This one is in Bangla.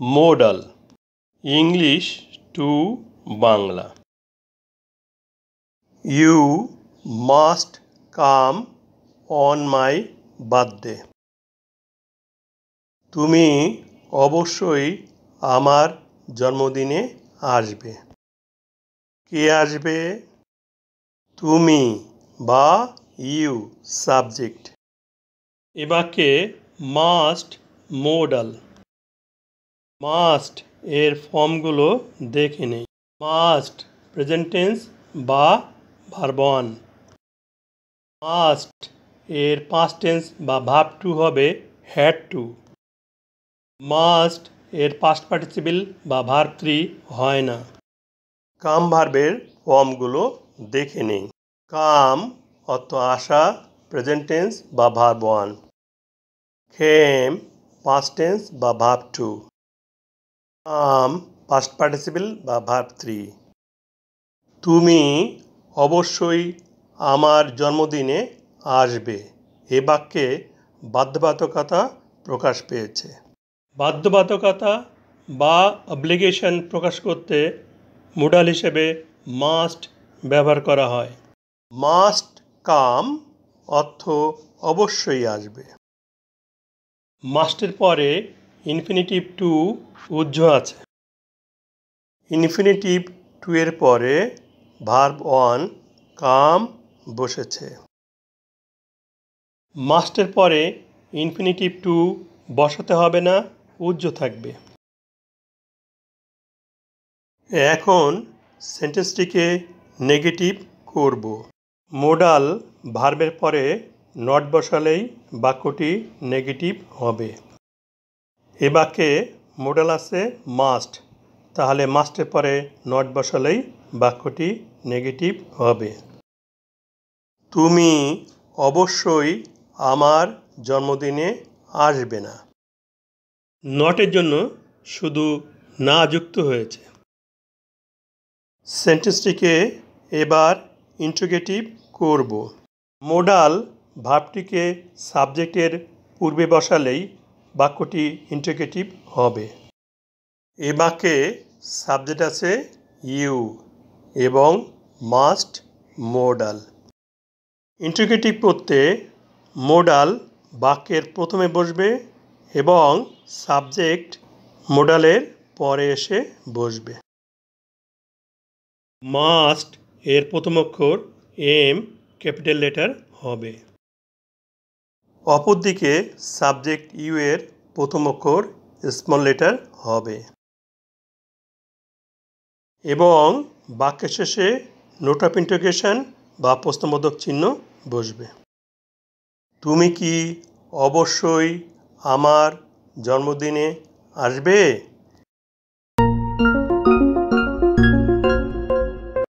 modal English to Bangla. You must come on my birthday. তুমি অবশ্যই আমার জন্মদিনে আসবে। কে আসবে? তুমি বা ইউ সাবজেক্ট। এ বাক্যে মাস্ট মোডাল। মাস্ট এর ফর্মগুলো দেখে নেই। মাস্ট প্রেজেন্ট টেন্স বা ভার্ব ওয়ান। মাস্ট এর পাস্ট টেন্স বা ভার্ব টু হবে হ্যাড টু। মাস্ট এর পাস্ট পার্টিসিপল বা ভার্ব থ্রি হয় না। কাম ভার্বের ফর্মগুলো দেখে নেই। কাম অর্থ আসা, প্রেজেন্ট টেন্স বা verb one. Khem past tense বা ভার্ব টু। কাম পাস্ট পার্টিসিপল বা ভার্ব থ্রি। তুমি অবশ্যই আমার জন্মদিনে আসবে। এ বাক্যে বাধ্যবাধকতা প্রকাশ পেয়েছে। বাধ্যবাধকতা বা অব্লিগেশন প্রকাশ করতে মোডাল হিসেবে মাস্ট ব্যবহার করা হয়। মাস্ট কাম অর্থ অবশ্যই আসবে। মাস্টের পরে ইনফিনিটিভ টু উজ্জ আছে। ইনফিনিটিভ টু এর পরে ভার্ব ওয়ান কাম বসেছে। মাস্টের পরে ইনফিনিটিভ টু বসাতে হবে না, উজ্জ থাকবে। এখন সেন্টেন্সটিকে নেগেটিভ করব। মোডাল ভার্বের পরে নট বসালেই বাক্যটি নেগেটিভ হবে। এ বাক্যে মোডাল আছে মাস্ট, তাহলে মাস্টের পরে নট বসালেই বাক্যটি নেগেটিভ হবে। তুমি অবশ্যই আমার জন্মদিনে আসবে না। নটের জন্য শুধু না যুক্ত হয়েছে। সেন্টেন্সটিকে এবার ইন্ট্রোগেটিভ করব। মোডাল ভার্বটিকে সাবজেক্টের পূর্বে বসালেই বাক্যটি ইন্ট্রোগেটিভ হবে। এ বাক্যে সাবজেক্ট আছে ইউ এবং মাস্ট মোডাল। ইন্ট্রোগেটিভ করতে মোডাল বাক্যের প্রথমে বসবে এবং সাবজেক্ট মোডালের পরে এসে বসবে। মাস্ট এর প্রথম অক্ষর এম ক্যাপিটাল লেটার হবে। অপরদিকে সাবজেক্ট ইউ এর প্রথম অক্ষর স্মল লেটার হবে এবং বাক্যের শেষে নোট অফ ইন্টারোগেশন বা প্রশ্নবোধক চিহ্ন বসবে। তুমি কি অবশ্যই আমার জন্মদিনে আসবে?